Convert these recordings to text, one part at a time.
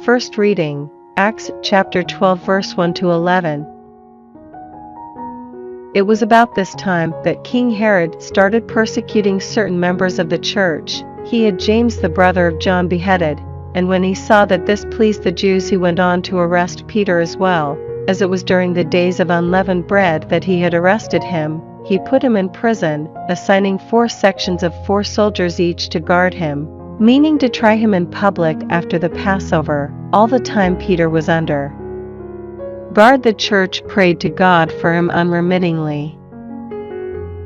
First reading, Acts chapter 12 verse 1 to 11. It was about this time that King Herod started persecuting certain members of the church. He had James the brother of John beheaded, and when he saw that this pleased the Jews, he went on to arrest Peter as well, as it was during the days of unleavened bread that he had arrested him. He put him in prison, assigning 4 sections of 4 soldiers each to guard him, meaning to try him in public after the Passover. All the time Peter was under guard, the church prayed to God for him unremittingly.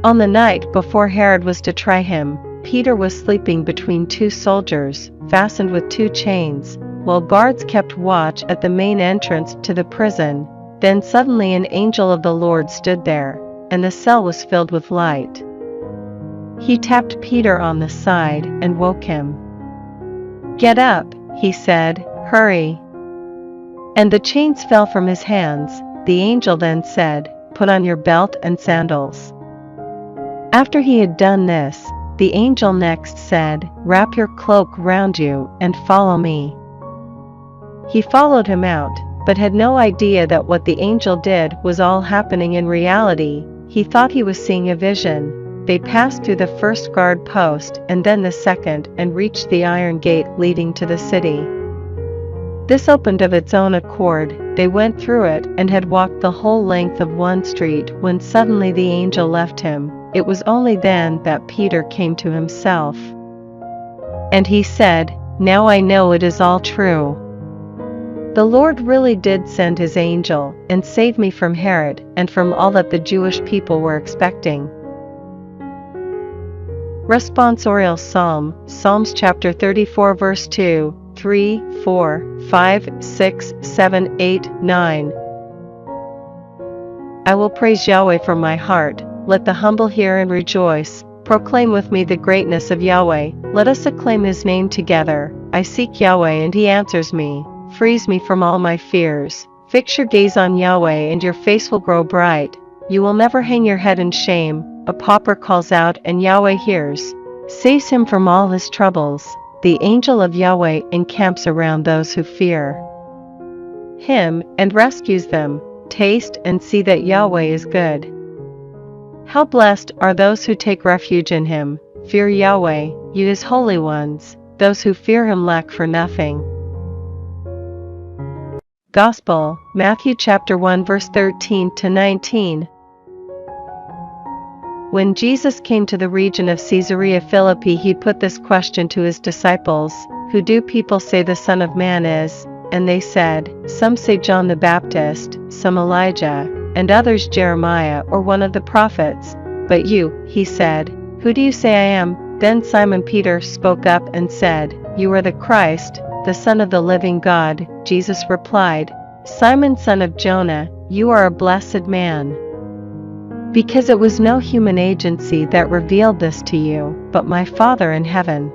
On the night before Herod was to try him, Peter was sleeping between 2 soldiers, fastened with 2 chains, while guards kept watch at the main entrance to the prison. Then suddenly an angel of the Lord stood there, and the cell was filled with light. He tapped Peter on the side and woke him. "Get up," he said, "hurry." And the chains fell from his hands. The angel then said, "Put on your belt and sandals." After he had done this, the angel next said, "Wrap your cloak round you and follow me." He followed him out, but had no idea that what the angel did was all happening in reality. He thought he was seeing a vision. They passed through the first guard post and then the second, and reached the iron gate leading to the city. This opened of its own accord. They went through it and had walked the whole length of one street when suddenly the angel left him. It was only then that Peter came to himself. And he said, "Now I know it is all true. The Lord really did send his angel and save me from Herod and from all that the Jewish people were expecting." Responsorial Psalm, Psalms chapter 34 verse 2, 3, 4, 5, 6, 7, 8, 9. I will praise Yahweh from my heart. Let the humble hear and rejoice. Proclaim with me the greatness of Yahweh. Let us acclaim his name together. I seek Yahweh and he answers me. Frees me from all my fears. Fix your gaze on Yahweh and your face will grow bright. You will never hang your head in shame. A pauper calls out and Yahweh hears. Saves him from all his troubles. The angel of Yahweh encamps around those who fear him and rescues them. Taste and see that Yahweh is good. How blessed are those who take refuge in him. Fear Yahweh, you his holy ones. Those who fear him lack for nothing. Gospel, Matthew chapter 1 verse 13 to 19. When Jesus came to the region of Caesarea Philippi, he put this question to his disciples, "Who do people say the Son of Man is?" And they said, "Some say John the Baptist, some Elijah, and others Jeremiah or one of the prophets. But you," he said, "who do you say I am?" Then Simon Peter spoke up and said, "You are the Christ, the Son of the living God." Jesus replied, "Simon, son of Jonah, you are a blessed man. Because it was no human agency that revealed this to you, but my Father in heaven.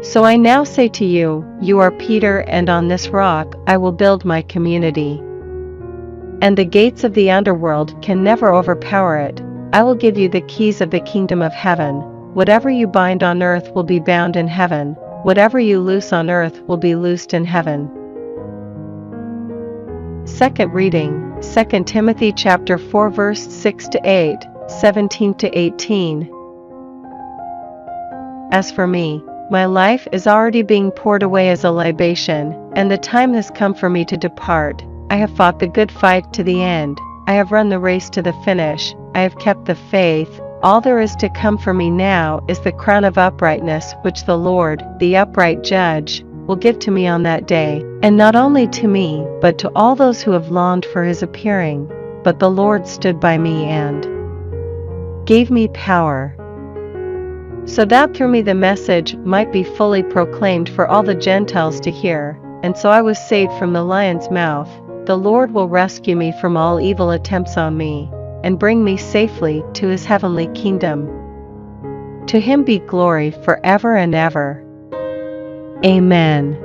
So I now say to you, you are Peter, and on this rock I will build my community. And the gates of the underworld can never overpower it. I will give you the keys of the kingdom of heaven. Whatever you bind on earth will be bound in heaven. Whatever you loose on earth will be loosed in heaven." Second reading, 2 Timothy chapter 4 verse 6 to 8, 17 to 18. As for me, my life is already being poured away as a libation, and the time has come for me to depart. I have fought the good fight to the end. I have run the race to the finish. I have kept the faith. All there is to come for me now is the crown of uprightness, which the Lord, the upright judge, will give to me on that day, and not only to me, but to all those who have longed for his appearing. But the Lord stood by me and gave me power, so that through me the message might be fully proclaimed for all the Gentiles to hear. And so I was saved from the lion's mouth. The Lord will rescue me from all evil attempts on me, and bring me safely to his heavenly kingdom. To him be glory forever and ever. Amen.